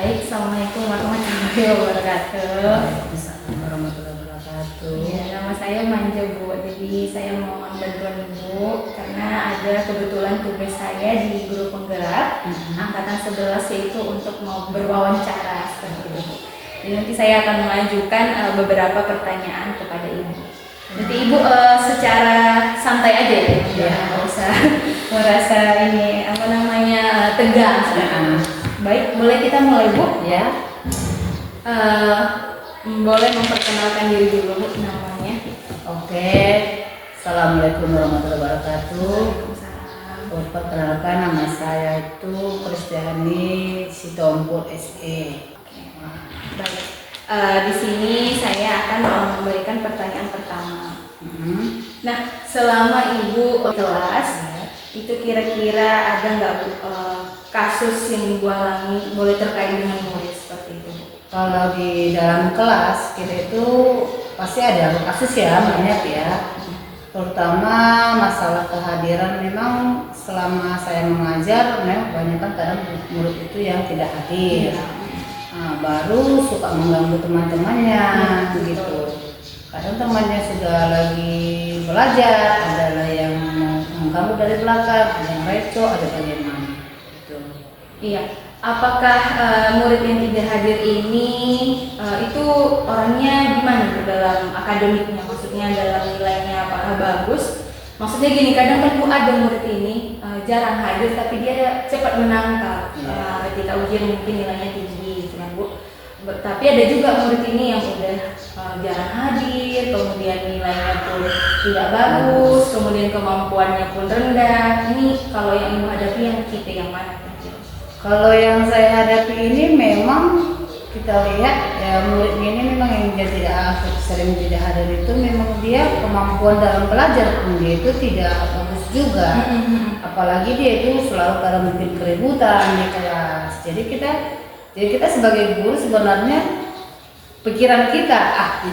Baik, Assalamualaikum warahmatullahi wabarakatuh. Waalaikumsalam warahmatullahi wabarakatuh. Ya, nama saya Manja Bu. Jadi saya mohon bantuan Ibu karena ada kebetulan tugas saya di guru penggerak angkatan 11 yaitu untuk mau berwawancara seperti itu. Jadi nanti saya akan mengajukan beberapa pertanyaan kepada Ibu. Nanti Ibu secara santai aja ya, nggak usah merasa ini tegang. Baik, boleh kita mulai Bu? Ya. Boleh memperkenalkan diri dulu Bu, namanya. Oke. Assalamualaikum warahmatullahi wabarakatuh. Waalaikumsalam. Perkenalkan, nama saya itu Kristiani Sitompul SE. Baik. Di sini saya akan memberikan pertanyaan pertama. Nah, selama Ibu kelas, itu kira-kira ada nggak Bu kasus yang Ibu alami boleh terkait dengan murid seperti itu? Kalau di dalam kelas kita itu pasti ada kasus ya, banyak ya. Terutama masalah kehadiran, memang selama saya mengajar memang kebanyakan kadang murid itu yang tidak hadir. Nah, baru suka mengganggu teman-temannya gitu. Kadang temannya sudah lagi belajar, ada yang mengganggu dari belakang, ada yang reco, ada bagaimana gitu. Iya. Apakah murid yang tidak hadir ini itu orangnya gimana Bu dalam akademiknya? Maksudnya dalam nilainya apakah bagus? Maksudnya gini, kadang kan Bu ada murid ini jarang hadir tapi dia cepat menangkap ketika ujian mungkin nilainya tinggi gitu kan Bu. Tapi ada juga murid ini yang udah jarang hadir, kemudian nilainya pun tidak bagus, kemudian kemampuannya pun rendah. Ini kalau yang Ibu hadapi yang tipe yang mana? Kalau yang saya hadapi ini memang kita lihat ya, muridnya ini memang yang dia tidak sering tidak hadir itu memang dia kemampuan dalam belajar pun dia itu tidak bagus juga. Apalagi dia itu selalu kadang bikin keributan di kelas. Jadi kita sebagai guru sebenarnya pikiran kita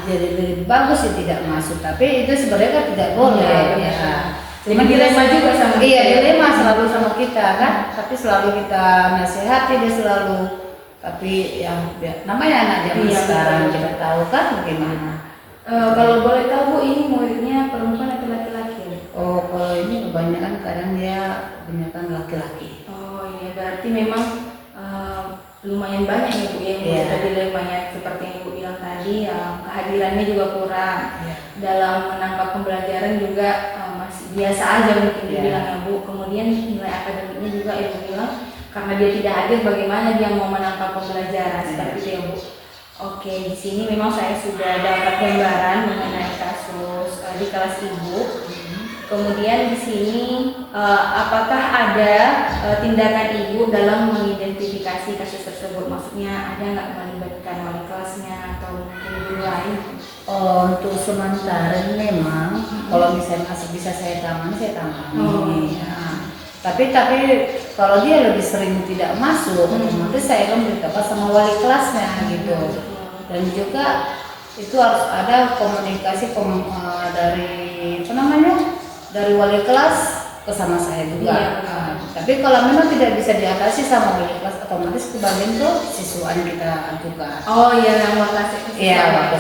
jadi lebih bagus ya tidak masuk, tapi itu sebenarnya kan tidak boleh ya. Cuma dilema juga sama kita. Iya, dilema selalu sama kita kan, tapi selalu kita nasihati dia selalu. Tapi yang namanya anak zaman sekarang kita tahu kan bagaimana. Kalau boleh tahu Bu, ini muridnya perempuan atau laki-laki? Oh, kalau ini kebanyakan kadang dia kebanyakan laki-laki. Oh iya, berarti memang lumayan banyak ya Bu yang dilemanya seperti yang Ibu bilang tadi, kehadirannya juga kurang. Dalam menangkap pembelajaran juga masih biasa aja mungkin dibilang ya Bu. Kemudian nilai akademiknya juga Ibu bilang karena dia tidak hadir bagaimana dia mau menangkap pembelajaran seperti itu ya Bu. Oke, di sini memang saya sudah dapat gambaran mengenai kasus di kelas Ibu. Kemudian di sini apakah ada tindakan Ibu dalam mengidentifikasi kasus tersebut? Maksudnya ada nggak melibatkan wali kelasnya atau mungkin guru lain? Oh, untuk sementara memang kalau misalnya masih bisa saya tangani. Tapi kalau dia lebih sering tidak masuk, nanti saya akan beritahu sama wali kelasnya gitu. Dan juga itu harus ada komunikasi dari wali kelas ke sama saya juga. Tapi kalau memang tidak bisa diatasi sama wali kelas, otomatis kebagian tuh siswaan kita ajukan. Oh iya, yang wakasi. Iya,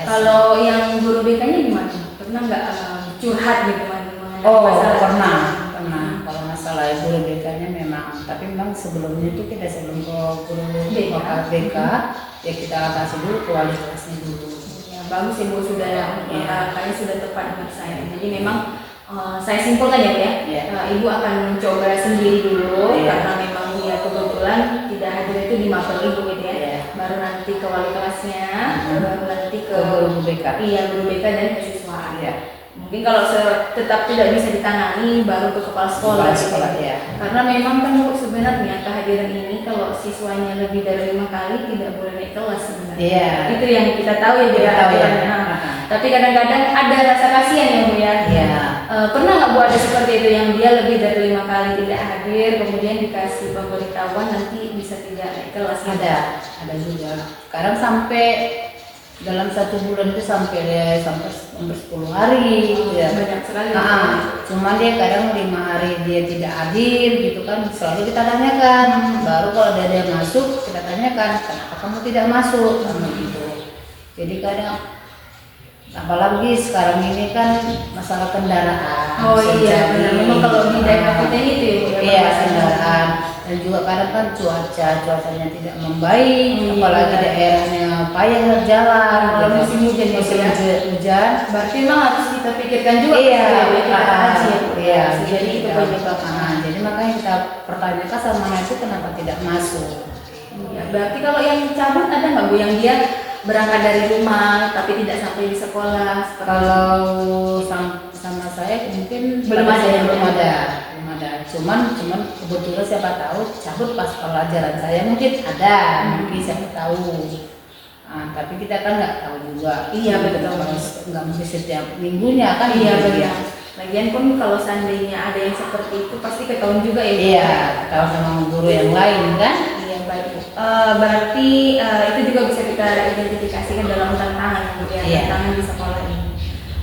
Kalau yang guru BK-nya gimana? Pernah nggak curhat gitu masalah? Pernah. Kalau masalah guru BK-nya memang, tapi memang sebelumnya itu kita sebelum ke guru BK, ya kita kasih dulu ke wali kelasnya dulu. Ya, bagus Ibu sudah kayaknya sudah tepat dengan saya. Jadi memang saya simpulkan ya, Ibu akan mencoba sendiri dulu karena memang dia kebetulan tidak hadir itu di mapel Ibu gitu ya. Baru nanti ke wali kelasnya, baru nanti ke guru BK. Iya, guru BK dan kesiswaan. Mungkin kalau tetap tidak bisa ditangani baru ke kepala sekolah. Karena memang kan Bu sebenarnya kehadiran ini kalau siswanya lebih dari 5 kali tidak boleh naik kelas sebenarnya. Itu yang kita tahu ya Tapi kadang-kadang ada rasa kasihan ya Bu ya. Pernah nggak Bu ada seperti itu yang dia lebih dari 5 kali tidak hadir kemudian dikasih pemberitahuan nanti bisa tidak naik kelas? Ada juga. Sekarang sampai dalam 1 bulan itu sampai sampai 10 hari ya. Banyak sekali. Cuman dia kadang 5 hari dia tidak hadir gitu kan, selalu kita tanyakan. Baru kalau dia masuk kita tanyakan, kenapa kamu tidak masuk gitu. Jadi kadang apalagi sekarang ini kan masalah kendaraan. Oh iya benar, memang kalau di daerah kita ini tuh iya kendaraan, dan juga kadang kan cuacanya tidak membaik, apalagi daerahnya payah jalan. Kalau musim hujan hujan, berarti memang harus kita pikirkan juga. Iya, jadi itu penyebabnya. Jadi makanya kita pertanyakan sama itu kenapa tidak masuk. Iya, berarti kalau yang cabut ada nggak Bu yang dia berangkat dari rumah tapi tidak sampai di sekolah? Kalau sama saya mungkin belum ada. Cuman kebetulan siapa tahu cabut pas pelajaran saya mungkin ada, mungkin siapa tahu. Tapi kita kan nggak tahu juga. Iya betul. Nggak mungkin setiap minggunya kan. Iya betul. Lagian pun kalau seandainya ada yang seperti itu pasti ketahuan juga ya. Iya, ketahuan sama guru yang lain kan. Iya baik Bu. Berarti itu juga bisa kita identifikasikan dalam tantangan Bu ya, tantangan di sekolah ini.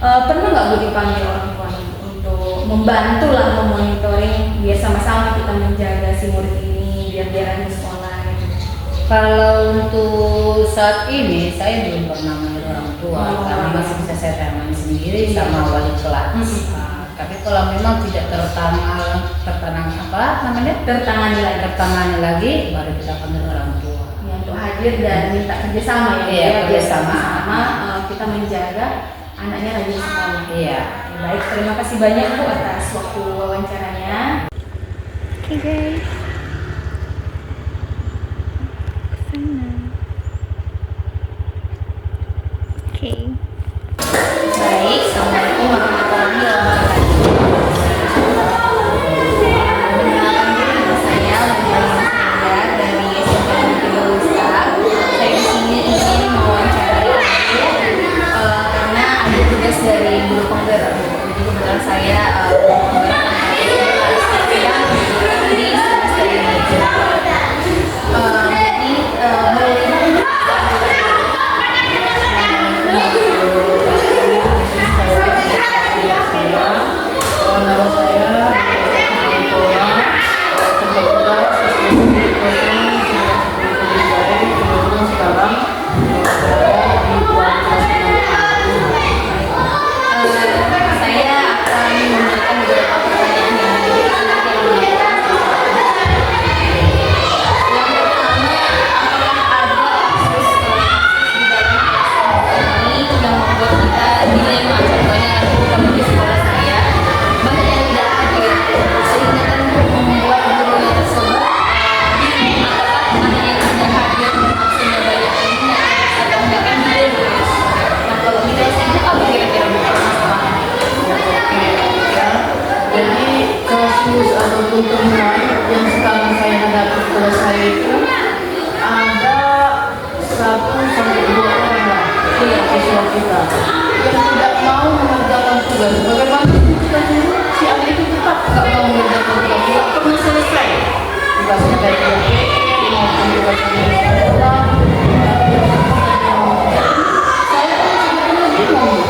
Pernah nggak Bu dipanggil orang tua untuk membantu lah memonitoring biar sama-sama kita menjaga si murid ini biar dia rajin sekolah gitu? Kalau untuk saat ini saya belum pernah manggil orang tua, karena masih bisa saya tangani sendiri sama wali kelas. Tapi kalau memang tidak tertangani lagi, baru kita panggil orang tua. Ya, untuk hadir dan minta kerjasama ya. Iya, kerjasama. Kita menjaga anaknya rajin sekolah. Iya. Baik, terima kasih banyak Bu atas waktu wawancaranya. Oke guys. Oke. Baik, assalamualaikum warahmatullahi wabarakatuh. Perkenalkan diri nama saya Lutfi dari SMP Negeri Ustaz. Saya di sini ingin mewawancarai karena ada tugas dari guru penggerak. Jadi kebetulan saya guru penggerak yang di semester ini. Saya akan memberikan beberapa pertanyaan yang nanti akan yang pertama, apakah ada kasus di dalam kelas ini yang membuat kita dilema? Contohnya kalau di sekolah saya banyak yang tidak hadir sehingga kan membuat gurunya tersebut bingung apakah mana yang tidak hadir maksudnya banyak ini atau enggak kan dia lulus. Nah kalau di kelas itu apa kira-kira permasalahan? Jadi kasus ataupun temuan yang sekarang saya hadapi kelas saya itu ada 1 sampai 2 orang lah siswa kita yang tidak mau mengerjakan tugas. Bagaimana kita suruh si anak itu tetap nggak mau mengerjakan tugas, nggak pernah selesai tugasnya dari PPT maupun tugasnya dari sekolah. Saya pun sebenarnya bingung.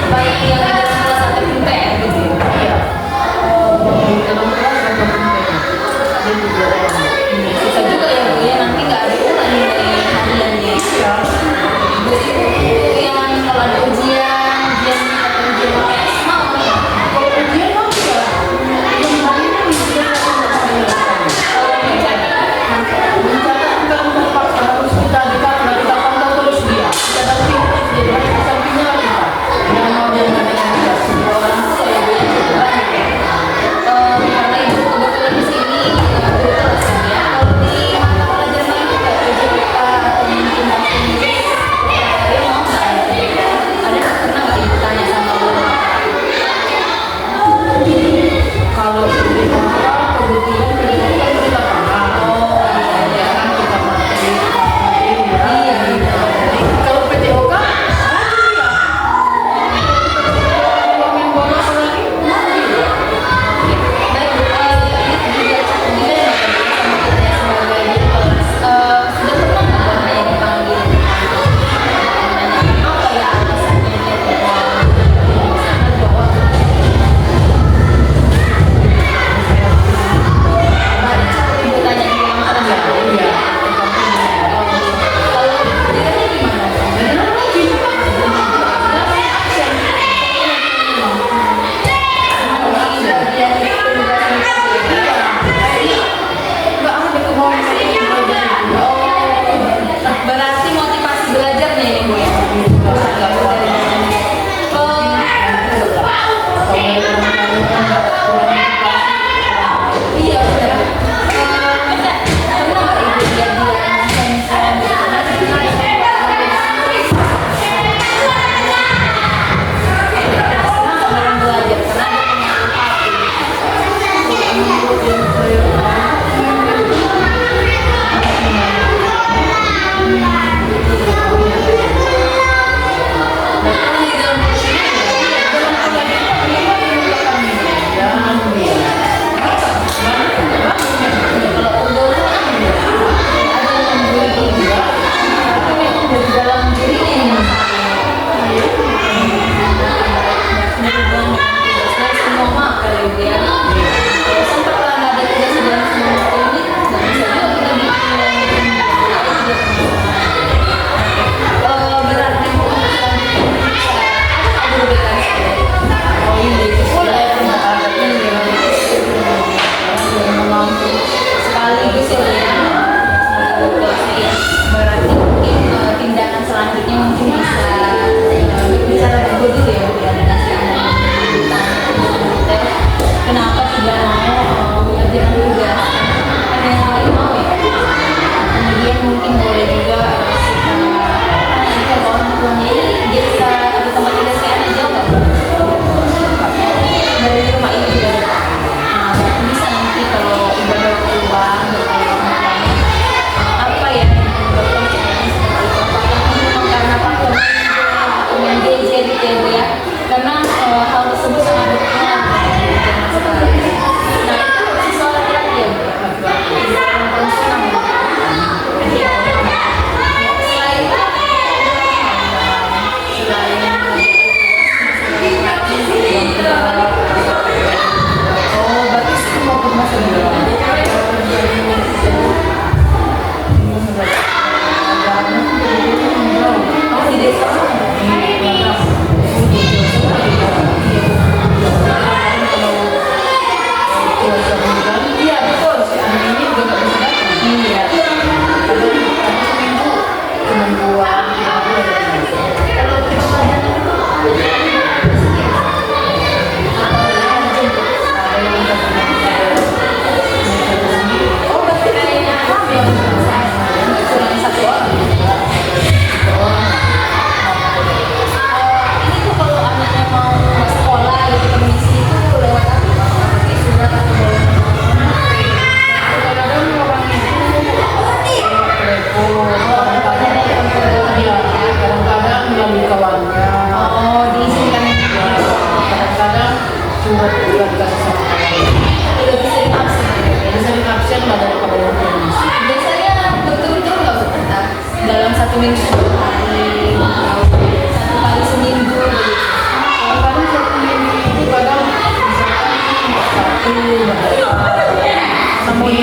Baik yang ada di kelas atau di PR gitu. Iya. Di dalam kelas ada dia juga Susah juga ya Bu ya, nanti nggak ada ulang dari hariannya. Iya. Jadi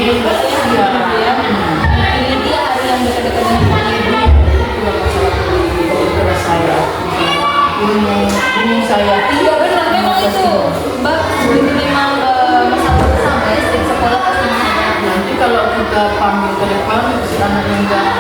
Iya. ya. Pilih dia hari yang dekat-dekat dengan ibu. Itu masalah kalau saya. Ini saya. Iya benar, memang itu Mbak, itu memang masalah bersama ya, setiap sekolah pasti ada. Nanti kalau kita panggil ke depan, si anak yang nggak